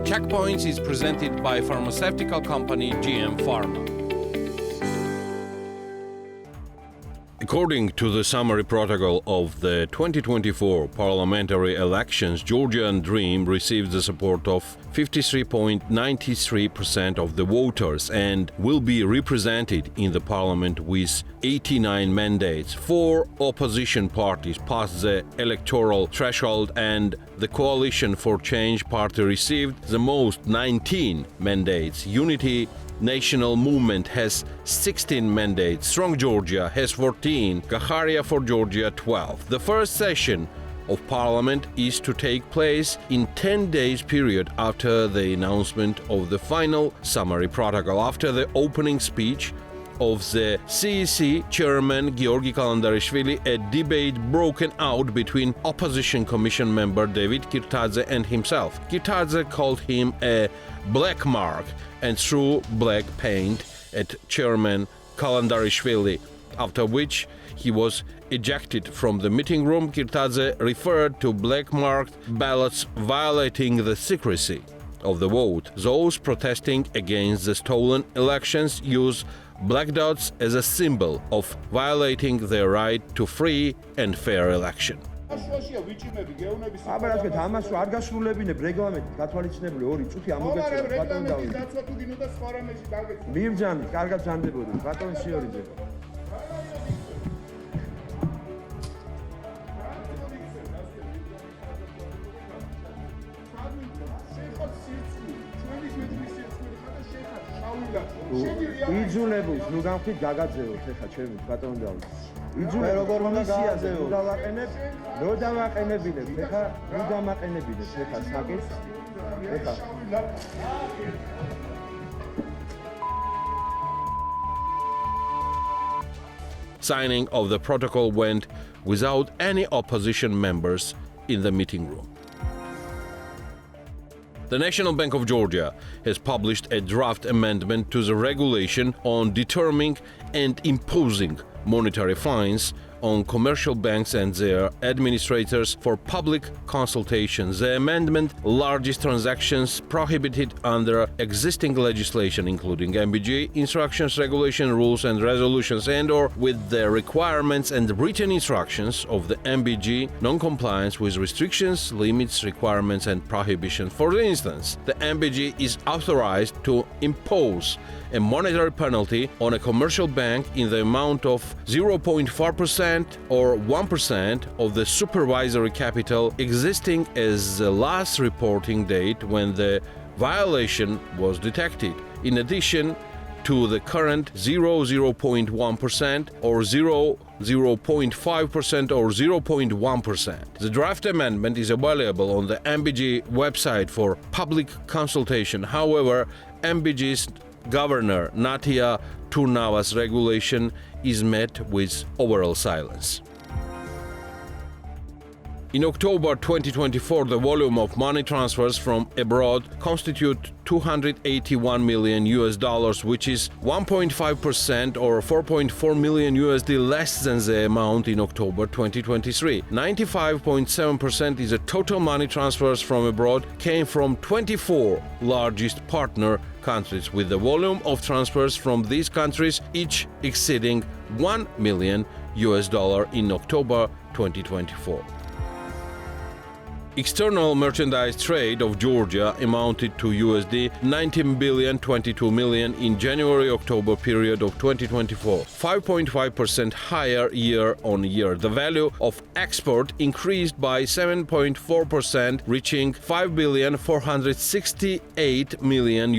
Checkpoints is presented by pharmaceutical company GM Pharma. According to the summary protocol of the 2024 parliamentary elections, Georgian Dream received the support of 53.93% of the voters and will be represented in the parliament with 89 mandates. 4 opposition parties passed the electoral threshold and the Coalition for Change party received the most, 19 mandates. Unity National Movement has 16 mandates, Strong Georgia has 14, Gaharia for Georgia 12. The first session of parliament is to take place in 10 days period after the announcement of the final summary protocol. After the opening speech of the CEC chairman Georgi Kalandarishvili, a debate broken out between opposition commission member David Kirtadze and himself. Kirtadze called him a black mark and threw black paint at chairman Kalandarishvili, after which he was ejected from the meeting room. Kirtadze referred to black-marked ballots violating the secrecy of the vote. Those protesting against the stolen elections use black dots as a symbol of violating their right to free and fair election. იძულებულს ნუ გამხდით გაგაძეოთ ეხა ჩემი ბატონო დავით. იძულებულს კომისიაზე ნუ დავაყენებინებ ეხა ნუ დამაყენებინებ ეხა საკითხს ეხა Signing of the protocol went without any opposition members in the meeting room. The National Bank of Georgia has published a draft amendment to the regulation on determining and imposing monetary fines on commercial banks and their administrators for public consultations. The amendment largest transactions prohibited under existing legislation, including MBG instructions, regulation, rules and resolutions, and/or with the requirements and written instructions of the MBG, non-compliance with restrictions, limits, requirements and prohibitions. For instance, the MBG is authorized to impose a monetary penalty on a commercial bank in the amount of 0.4% or 1% of the supervisory capital existing as the last reporting date when the violation was detected, in addition to the current 0.1% or 0.5% or 0.1%. The draft amendment is available on the MBG website for public consultation. However, MBG's Governor Natia Turnava's regulation is met with overall silence. In October 2024, the volume of money transfers from abroad constitute $281 million, which is 1.5% or $4.4 million less than the amount in October 2023. 95.7% is the total money transfers from abroad came from 24 largest partner countries, with the volume of transfers from these countries each exceeding $1 million in October 2024. External merchandise trade of Georgia amounted to USD 19,022 million in January-October period of 2024, 5.5% higher year on year. The value of export increased by 7.4%, reaching $5,468 million,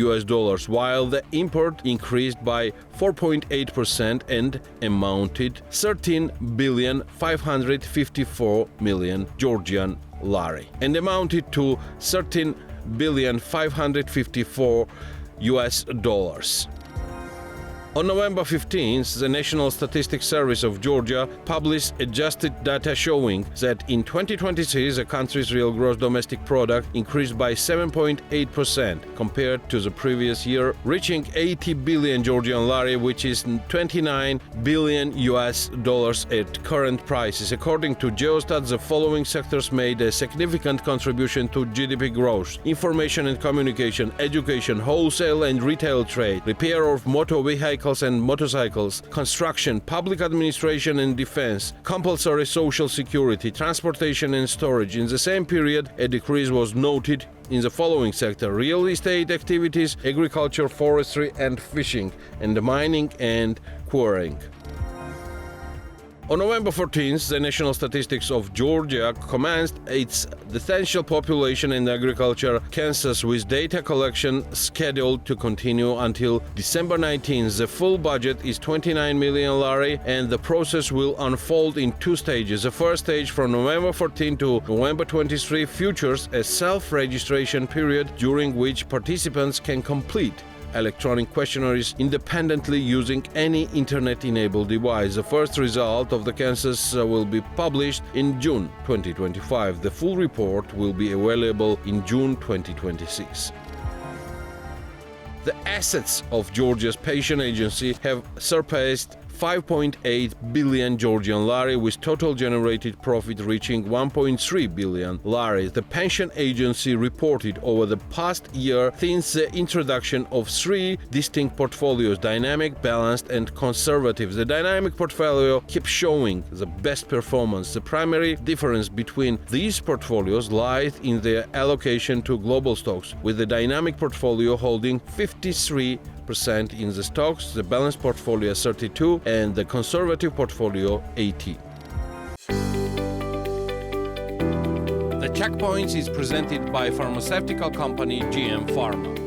while the import increased by 4.8% and amounted 13,554 million Georgian lari and amounted to $13,554. On November 15th, the National Statistics Service of Georgia published adjusted data showing that in 2023 the country's real gross domestic product increased by 7.8% compared to the previous year, reaching 80 billion Georgian lari, which is 29 billion US dollars at current prices. According to Geostat, the following sectors made a significant contribution to GDP growth: information and communication, education, wholesale and retail trade, repair of motor vehicles and motorcycles, construction, public administration and defense, compulsory social security, transportation and storage. In the same period, a decrease was noted in the following sector: real estate activities, agriculture, forestry and fishing, and mining and quarrying. On November 14th, the National Statistics of Georgia commenced its decennial population and agriculture census, with data collection scheduled to continue until December 19th. The full budget is 29 million lari, and the process will unfold in two stages. The first stage, from November 14 to November 23, features a self-registration period during which participants can complete electronic questionnaires independently using any internet-enabled device. The first result of the census will be published in June 2025. The full report will be available in June 2026. The assets of Georgia's pension agency have surpassed 5.8 billion Georgian lari, with total generated profit reaching 1.3 billion lari. The pension agency reported over the past year since the introduction of three distinct portfolios: dynamic, balanced and conservative. The dynamic portfolio keeps showing the best performance. The primary difference between these portfolios lies in their allocation to global stocks, with the dynamic portfolio holding 53% in the stocks, the balanced portfolio 32%, and the conservative portfolio 18%. The Checkpoints is presented by pharmaceutical company GM Pharma.